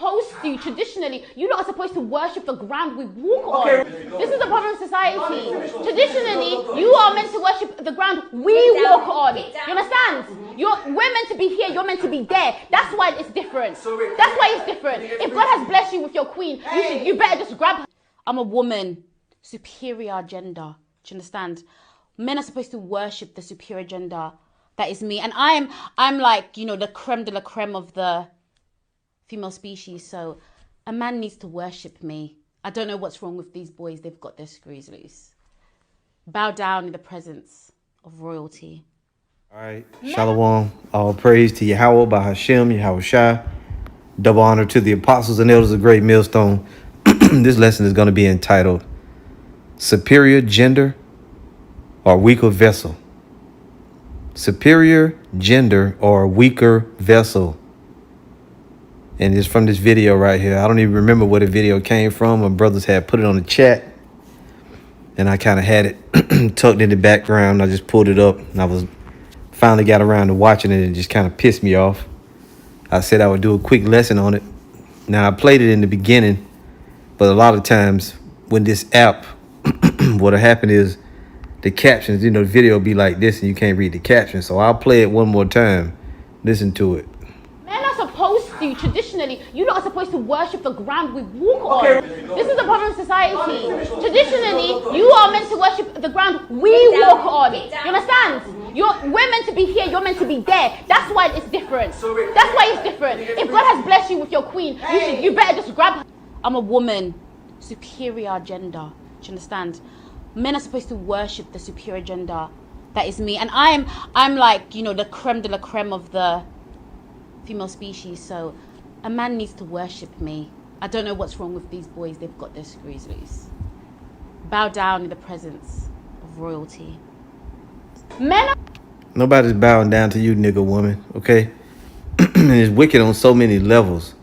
supposed to, traditionally, you lot are supposed to worship the ground we walk on. This is the problem of society. Traditionally, you are meant to worship the ground we walk on. You understand? We're meant to be here, you're meant to be there. That's why it's different. That's why it's different. If God has blessed you with your queen, you better just grab her. I'm a woman, superior gender. Do you understand? Men are supposed to worship the superior gender. That is me. And I'm like, the creme de la creme of the female species. So a man needs to worship me. I don't know what's wrong with these boys. They've got their screws loose. Bow down in the presence of royalty. All right. Shalom. All praise to Yahweh by Hashem, Yahweh Shai. Double honor to the apostles and elders of Great Millstone. This lesson is going to be entitled Superior Gender or Weaker Vessel. Superior gender or weaker vessel. And it's from this video right here. I don't even remember where the video came from. My brothers had put it on the chat. And I kind of had it tucked in the background. I just pulled it up and I finally got around to watching it and it just kind of pissed me off. I said I would do a quick lesson on it. Now I played it in the beginning, but a lot of times when this app, what'll happen is the captions, the video will be like this and you can't read the captions. So I'll play it one more time. Listen to it. Men are supposed to, traditionally, you lot are supposed to worship the ground we walk on. This is the problem of society. Traditionally, you are meant to worship the ground we walk on. You understand? We're meant to be here, you're meant to be there. That's why it's different. That's why it's different. If God has blessed you with your queen, you better just grab her. I'm a woman, superior gender. Do you understand? Men are supposed to worship the superior gender. That is me. And I'm like, the creme de la creme of the female species. So a man needs to worship me. I don't know what's wrong with these boys. They've got their screws loose. Bow down in the presence of royalty. Nobody's bowing down to you, nigga woman, okay? It's wicked on so many levels.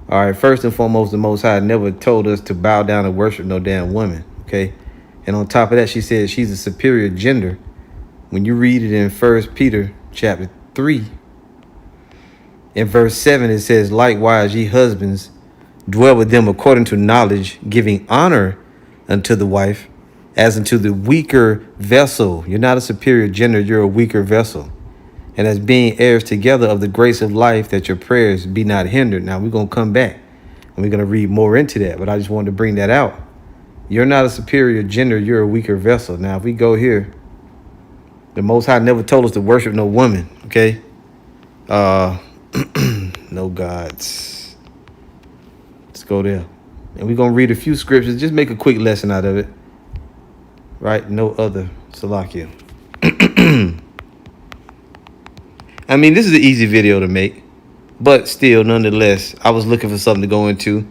All right, first and foremost, the Most High never told us to bow down and worship no damn woman, okay? And on top of that, she said she's a superior gender. When you read it in 1 Peter chapter 3, in verse 7, it says, likewise, ye husbands, dwell with them according to knowledge, giving honor unto the wife, as unto the weaker vessel. You're not a superior gender, you're a weaker vessel. And as being heirs together of the grace of life, that your prayers be not hindered. Now, we're going to come back and we're going to read more into that, but I just wanted to bring that out. You're not a superior gender, you're a weaker vessel. Now, if we go here, the Most High never told us to worship no woman, okay? No gods. Let's go there. And we're going to read a few scriptures. Just make a quick lesson out of it. Right? No other. Salakia. I mean, this is an easy video to make. But still, nonetheless, I was looking for something to go into.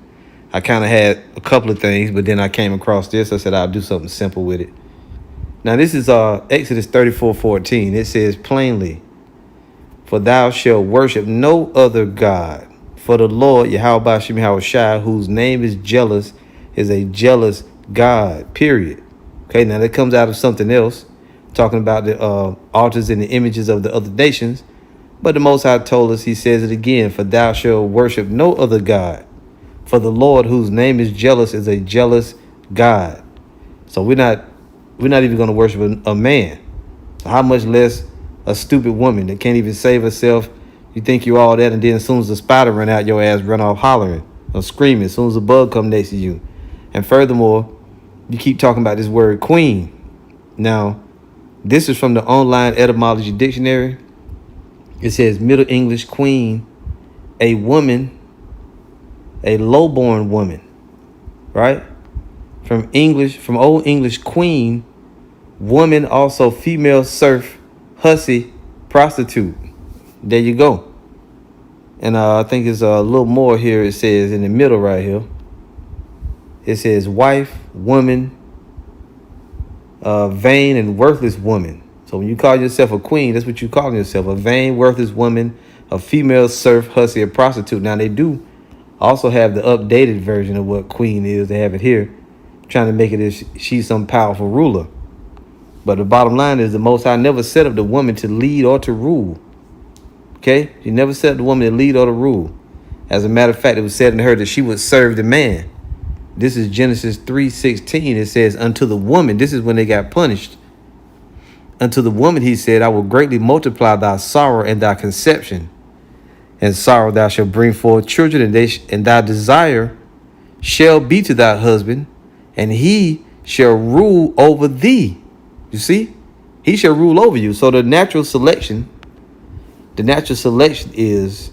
I kind of had a couple of things, but then I came across this. I said I'll do something simple with it. Now, this is Exodus 34:14. It says plainly, for thou shalt worship no other God. For the Lord, Yahweh Shem Yahweh Shai, whose name is a jealous God, period. Okay, now that comes out of something else, talking about the altars and the images of the other nations. But the Most High told us, he says it again, for thou shalt worship no other God. For the Lord, whose name is a jealous God. So we're not even going to worship a man. So how much less a stupid woman that can't even save herself? You think you all that, and then as soon as the spider run out, your ass run off hollering or screaming as soon as a bug come next to you. And furthermore, you keep talking about this word queen. Now, this is from the online etymology dictionary. It says Middle English queen, a woman, a lowborn woman, right? From Old English queen, woman, also female serf, hussy, prostitute. There you go. And I think it's a little more here. It says in the middle right here. It says wife, woman, vain and worthless woman. So when you call yourself a queen, that's what you're calling yourself. A vain, worthless woman, a female serf, hussy, a prostitute. Now they do also have the updated version of what queen is. They have it here, trying to make it as she's some powerful ruler. But the bottom line is the Most High never set up the woman to lead or to rule. Okay? He never set up the woman to lead or to rule. As a matter of fact, it was said unto her that she would serve the man. This is Genesis 3:16. It says, unto the woman, this is when they got punished. Unto the woman, he said, I will greatly multiply thy sorrow and thy conception. And sorrow thou shalt bring forth children, and thy desire shall be to thy husband, and he shall rule over thee. You see? He shall rule over you. So the natural selection is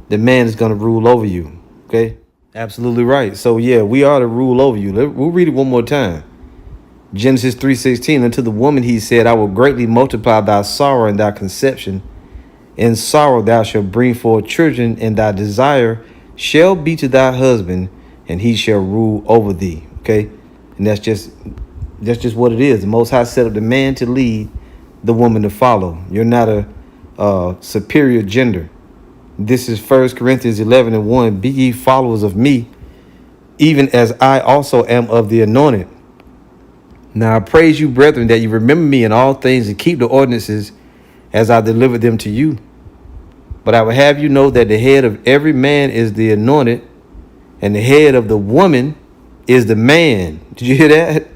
the man is going to rule over you. Okay? Absolutely right. So yeah, we are to rule over you. We'll read it one more time. Genesis 3:16, unto the woman he said, I will greatly multiply thy sorrow and thy conception. In sorrow thou shalt bring forth children, and thy desire shall be to thy husband, and he shall rule over thee. Okay? And that's just what it is. The Most High set up the man to lead, the woman to follow. You're not a superior gender. This is 1 Corinthians 11:1. Be ye followers of me, even as I also am of the anointed. Now I praise you, brethren, that you remember me in all things and keep the ordinances as I delivered them to you. But I will have you know that the head of every man is the anointed, and the head of the woman is the man. Did you hear that?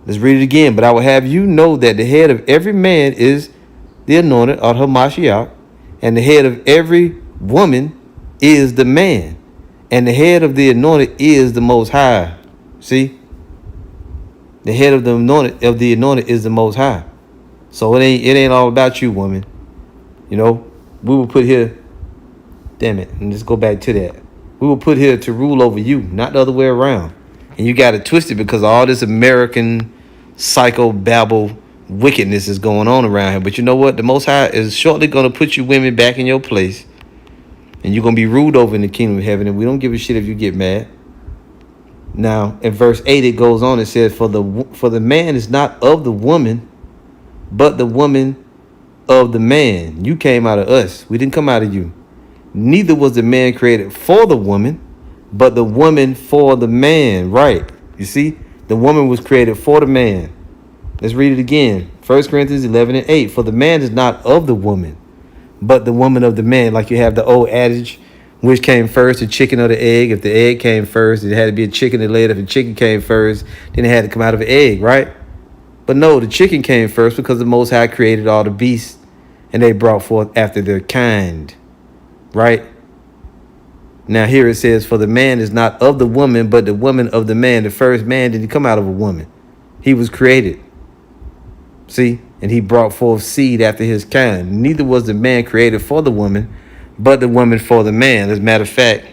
Let's read it again. But I will have you know that the head of every man is the anointed, or Hamashiach, and the head of every woman is the man, and the head of the anointed is the Most High. See, the head of the anointed is the Most High. So it ain't all about you, woman. You know, we were put here. Damn it, and let's go back to that. We were put here to rule over you, not the other way around. And you got it twisted because all this American psychobabble wickedness is going on around here. But you know what? The Most High is shortly going to put you women back in your place, and you're going to be ruled over in the kingdom of heaven, and we don't give a shit if you get mad. Now, in verse 8, it goes on. It says, for the man is not of the woman, but the woman of the man. You came out of us. We didn't come out of you. Neither was the man created for the woman, but the woman for the man. Right. You see, the woman was created for the man. Let's read it again. 1 Corinthians 11:8. For the man is not of the woman, but the woman of the man. Like you have the old adage, which came first, the chicken or the egg? If the egg came first, it had to be a chicken that laid. If the chicken came first, then it had to come out of an egg, right? But no, the chicken came first because the Most High created all the beasts, and they brought forth after their kind, right? Now here it says, for the man is not of the woman, but the woman of the man. The first man didn't come out of a woman. He was created. See, and he brought forth seed after his kind. Neither was the man created for the woman, but the woman for the man. As a matter of fact,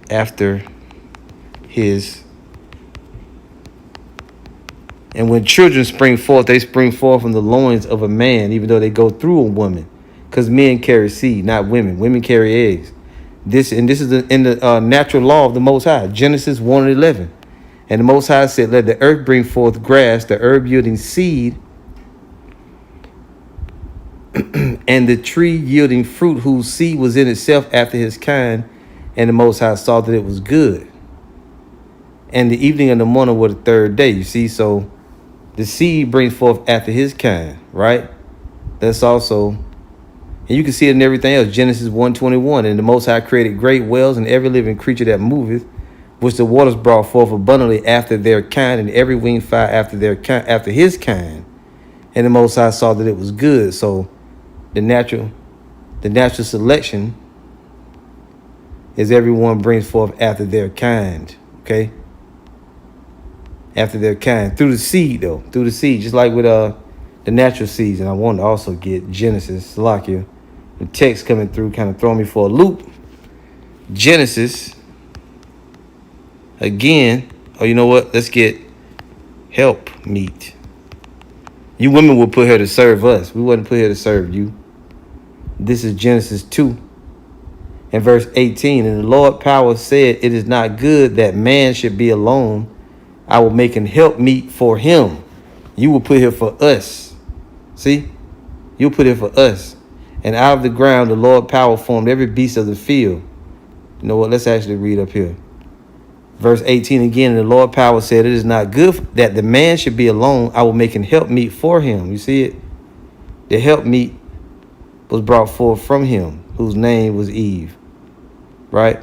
after his, and when children spring forth, they spring forth from the loins of a man, even though they go through a woman, because men carry seed, not women. Women carry eggs. This is in the natural law of the Most High. Genesis 1:11. And the Most High said, let the earth bring forth grass, the herb yielding seed, and the tree yielding fruit whose seed was in itself after his kind. And the Most High saw that it was good. And the evening and the morning were the third day. You see, so the seed brings forth after his kind, right? That's also, and you can see it in everything else. Genesis 1:21. And the Most High created great whales and every living creature that moveth, which the waters brought forth abundantly after their kind, and every winged fowl after their kind, after his kind. And the Most High saw that it was good. So the natural selection is everyone brings forth after their kind. Okay? After their kind. Through the seed, though. Through the seed. Just like with the natural seeds. And I want to also get Genesis. Salakia. The text coming through kind of throwing me for a loop. Genesis. Again. Oh, you know what? Let's get help meet. You women will put her to serve us. We wouldn't put her to serve you. This is Genesis 2. And verse 18. And the Lord power said, it is not good that man should be alone. I will make an help meet for him. You will put here for us. See? You'll put here for us. And out of the ground, the Lord power formed every beast of the field. You know what? Let's actually read up here. Verse 18 again. And the Lord power said, it is not good that the man should be alone. I will make an help meet for him. You see it? The help meet was brought forth from him, whose name was Eve. Right?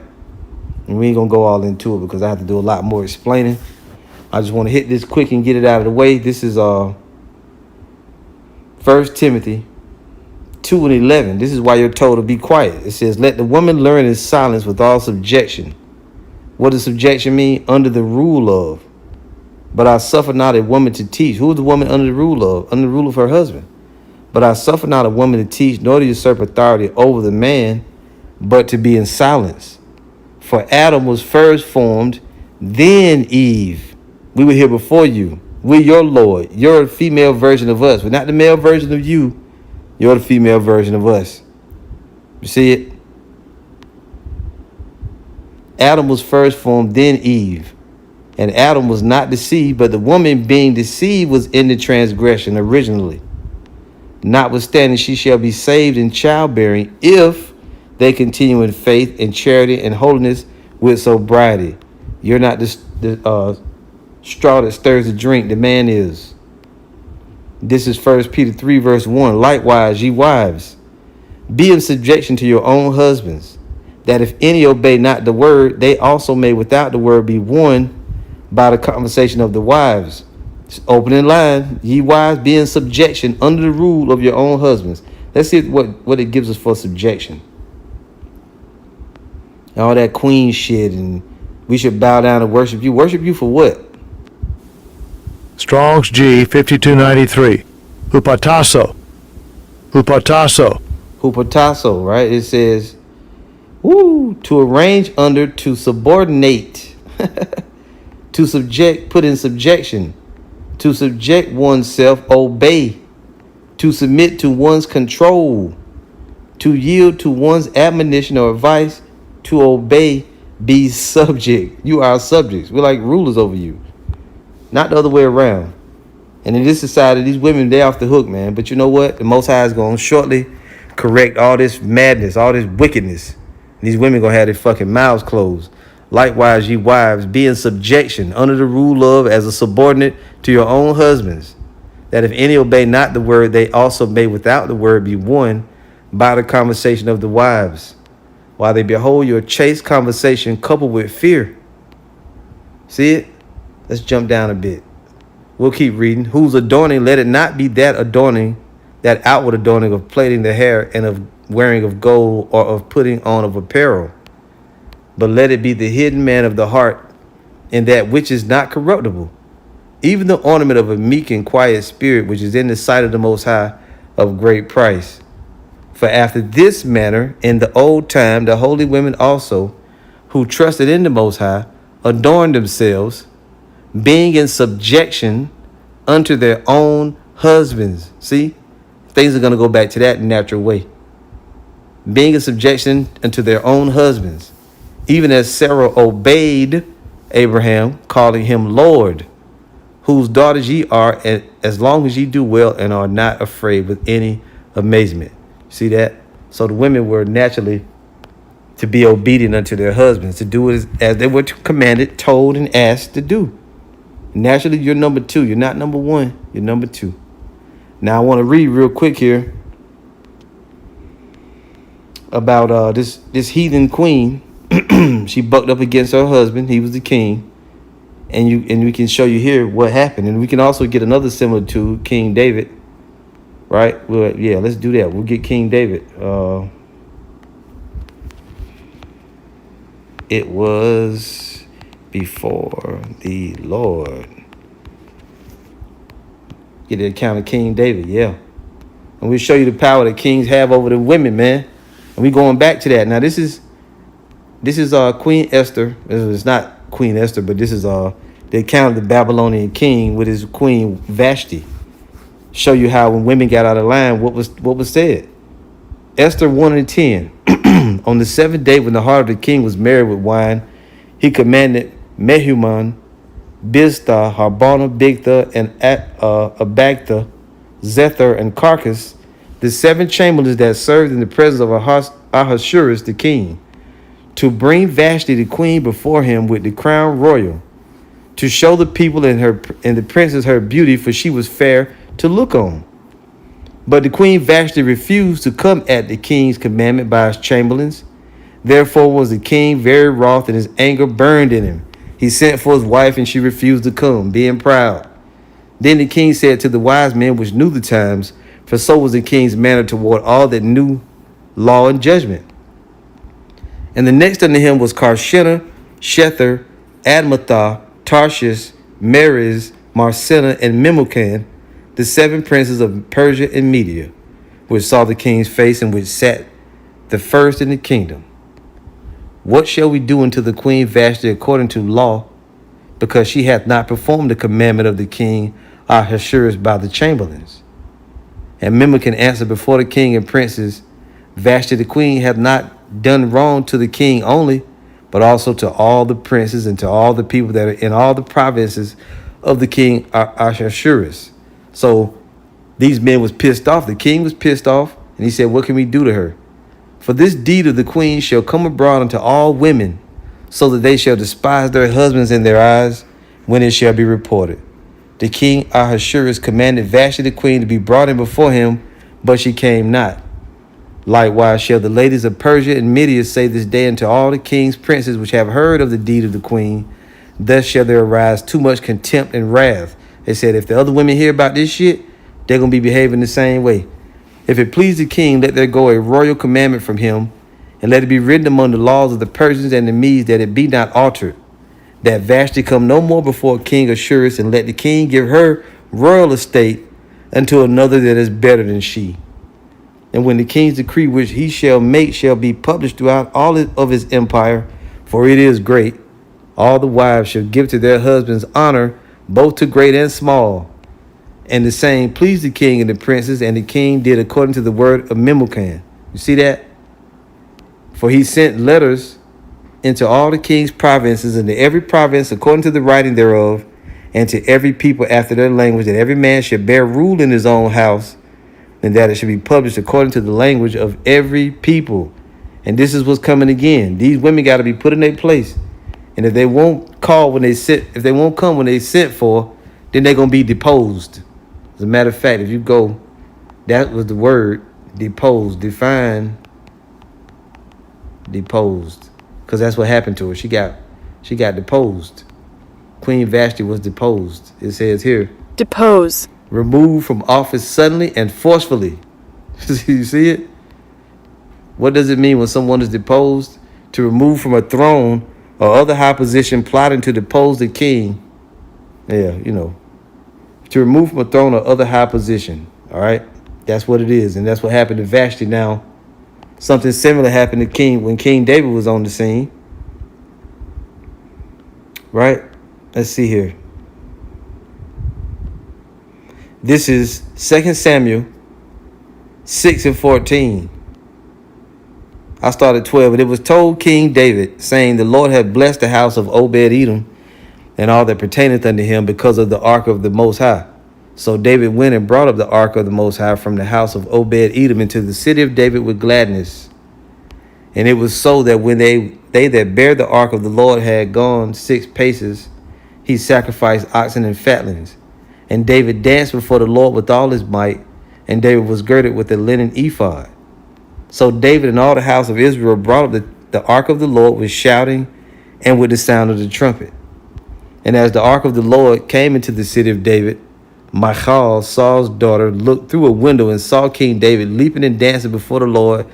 And we ain't gonna go all into it because I have to do a lot more explaining. I just want to hit this quick and get it out of the way. This is 1 Timothy 2:11. This is why you're told to be quiet. It says, let the woman learn in silence with all subjection. What does subjection mean? Under the rule of. But I suffer not a woman to teach. Who is the woman under the rule of? Under the rule of her husband. But I suffer not a woman to teach, nor to usurp authority over the man, but to be in silence. For Adam was first formed, then Eve. We were here before you. We're your Lord. You're a female version of us. We're not the male version of you. You're the female version of us. You see it? Adam was first formed, then Eve. And Adam was not deceived, but the woman being deceived was in the transgression originally. Notwithstanding, she shall be saved in childbearing if they continue in faith and charity and holiness with sobriety. You're not the straw that stirs the drink. The man is. This is 1 Peter 3 verse 1. Likewise, ye wives, be in subjection to your own husbands, that if any obey not the word, they also may without the word be won by the conversation of the wives. It's opening line. Ye wives, be in subjection under the rule of your own husbands. Let's see what it gives us for subjection. All that queen shit, and we should bow down and worship you. Worship you for what? Strong's G 5293. Hupatasso. Hupatasso. Hupatasso, right? It says, to arrange under, to subordinate, to subject, put in subjection, to subject oneself, obey, to submit to one's control, to yield to one's admonition or advice, to obey, be subject. You are subjects. We're like rulers over you. Not the other way around. And in this society, these women, they're off the hook, man. But you know what? The Most High is going to shortly correct all this madness, all this wickedness. And these women going to have their fucking mouths closed. Likewise, ye wives, be in subjection under the rule of, as a subordinate to your own husbands, that if any obey not the word, they also may without the word be won by the conversation of the wives, while they behold your chaste conversation coupled with fear. See it? Let's jump down a bit. We'll keep reading. Whose adorning, let it not be that adorning, that outward adorning of plaiting the hair and of wearing of gold or of putting on of apparel, but let it be the hidden man of the heart in that which is not corruptible, even the ornament of a meek and quiet spirit, which is in the sight of the Most High of great price. For after this manner, in the old time, the holy women also, who trusted in the Most High, adorned themselves, being in subjection unto their own husbands. See, things are going to go back to that natural way. Being in subjection unto their own husbands, even as Sarah obeyed Abraham, calling him Lord, whose daughters ye are, as long as ye do well and are not afraid with any amazement. See that? So the women were naturally to be obedient unto their husbands, to do it as they were commanded, told, and asked to do. Naturally, you're number two. You're not number one. You're number two. Now, I want to read real quick here about this heathen queen. She bucked up against her husband. He was the king. And we can show you here what happened. And we can also get another similar to King David. Right? Well, yeah, let's do that. We'll get King David. It was before the Lord. Get the account of King David, yeah. And we'll show you the power that kings have over the women, man. And we're going back to that. Now, this is Queen Esther. It's not Queen Esther, but this is the account of the Babylonian king with his queen Vashti. Show you how when women got out of line, what was said. Esther 1:10. On the seventh day, when the heart of the king was merry with wine, he commanded Mehuman, Biztha, Harbona, Bigtha, and Abagtha, Zethar, and Carcass, the 7 chamberlains that served in the presence of Ahasuerus the king, to bring Vashti the queen before him with the crown royal, to show the people and the princes her beauty, for she was fair to look on. But the queen Vashti refused to come at the king's commandment by his chamberlains. Therefore was the king very wroth, and his anger burned in him. He sent for his wife, and she refused to come, being proud. Then the king said to the wise men which knew the times, for so was the king's manner toward all that knew law and judgment. And the next unto him was Karshena, Shether, Admatha, Tarshish, Meres, Marsena, and Memucan, the 7 princes of Persia and Media, which saw the king's face, and which sat the first in the kingdom. What shall we do unto the queen Vashti according to law, because she hath not performed the commandment of the king Ahasuerus by the chamberlains? And Memucan answered before the king and princes, Vashti the queen hath not done wrong to the king only, but also to all the princes and to all the people that are in all the provinces of the king Ahasuerus. So these men was pissed off. The king was pissed off, and he said, what can we do to her? For this deed of the queen shall come abroad unto all women, so that they shall despise their husbands in their eyes when it shall be reported. The king Ahasuerus commanded Vashti the queen to be brought in before him, but she came not. Likewise shall the ladies of Persia and Media say this day unto all the king's princes which have heard of the deed of the queen, thus shall there arise too much contempt and wrath. They said, if the other women hear about this shit, they're going to be behaving the same way. If it please the king, let there go a royal commandment from him, and let it be written among the laws of the Persians and the Medes that it be not altered, that Vashti come no more before King Ahasuerus, and let the king give her royal estate unto another that is better than she. And when the king's decree which he shall make shall be published throughout all of his empire, for it is great, all the wives shall give to their husbands honor, both to great and small. And the same pleased the king and the princes, and the king did according to the word of Memucan. You see that? For he sent letters into all the king's provinces, and to every province according to the writing thereof, and to every people after their language, that every man should bear rule in his own house, and that it should be published according to the language of every people. And this is what's coming again. These women got to be put in their place. And if they won't call when they sit, if they won't come when they sent for, then they're going to be deposed. As a matter of fact, if you go, that was the word, deposed, define, deposed. Because that's what happened to her. She got deposed. Queen Vashti was deposed. It says here, depose. Removed from office suddenly and forcefully. You see it? What does it mean when someone is deposed? To remove from a throne or other high position, plotting to depose the king. Yeah, you know. To remove from a throne or other high position. All right? That's what it is. And that's what happened to Vashti now. Something similar happened to King when King David was on the scene. Right? Let's see here. This is 2 Samuel 6 and 14. I started 12. And it was told King David, saying, the Lord hath blessed the house of Obed-Edom and all that pertaineth unto him because of the ark of the Most High. So David went and brought up the ark of the Most High from the house of Obed-Edom into the city of David with gladness. And it was so that when they that bare the ark of the Lord had gone 6 paces, he sacrificed oxen and fatlings. And David danced before the Lord with all his might, and David was girded with a linen ephod. So David and all the house of Israel brought up the ark of the Lord with shouting and with the sound of the trumpet. And as the ark of the Lord came into the city of David, Michal, Saul's daughter, looked through a window and saw King David leaping and dancing before the Lord,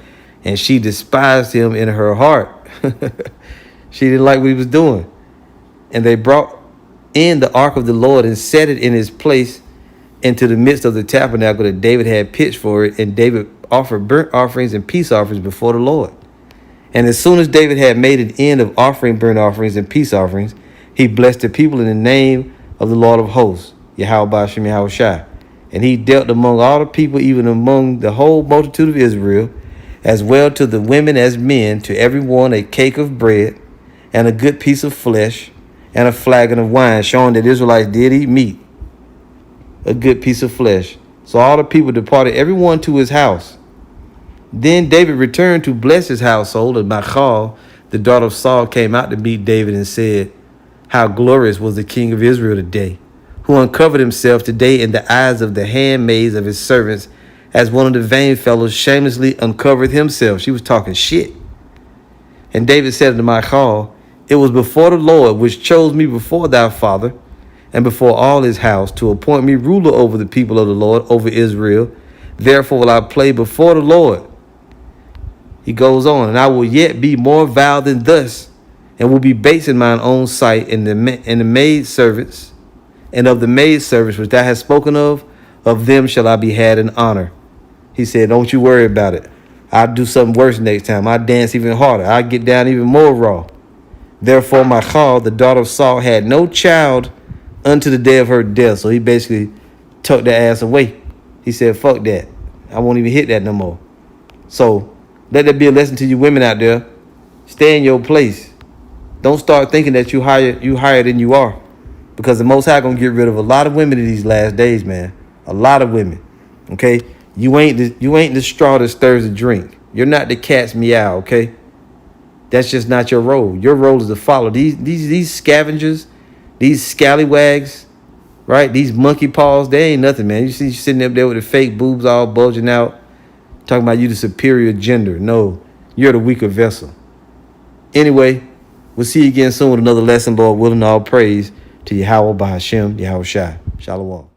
and she despised him in her heart. She didn't like what he was doing. And they brought in the ark of the Lord and set it in its place into the midst of the tabernacle that David had pitched for it. And David offered burnt offerings and peace offerings before the Lord. And as soon as David had made an end of offering burnt offerings and peace offerings, he blessed the people in the name of the Lord of hosts, Yahweh Ba'ashem Yahushai. And he dealt among all the people, even among the whole multitude of Israel, as well to the women as men, to every one a cake of bread and a good piece of flesh and a flagon of wine, showing that Israelites did eat meat, a good piece of flesh. So all the people departed, every one to his house. Then David returned to bless his household, and Michal, the daughter of Saul, came out to meet David and said, how glorious was the king of Israel today, who uncovered himself today in the eyes of the handmaids of his servants, as one of the vain fellows shamelessly uncovered himself. She was talking shit. And David said unto Michal, it was before the Lord which chose me before thy father and before all his house to appoint me ruler over the people of the Lord, over Israel. Therefore will I play before the Lord. He goes on, and I will yet be more vile than thus, and will be base in mine own sight, and the maid servants, and of the maid servants which thou hast spoken of them shall I be had in honor. He said, don't you worry about it. I'll do something worse next time. I'll dance even harder. I'll get down even more raw. Therefore Michal, the daughter of Saul, had no child unto the day of her death. So he basically tucked the ass away. He said, fuck that. I won't even hit that no more. So let that be a lesson to you women out there. Stay in your place. Don't start thinking that you higher than you are. Because the Most High gonna get rid of a lot of women in these last days, man. A lot of women. Okay? You ain't the straw that stirs the drink. You're not the cat's meow, okay? That's just not your role. Your role is to follow. These scavengers, these scallywags, right? These monkey paws, they ain't nothing, man. You see you sitting up there with the fake boobs all bulging out, talking about you the superior gender. No, you're the weaker vessel. Anyway, we'll see you again soon with another lesson, Lord willing. All praise to Yahweh Bahashem, Yahweh Shai. Shalom.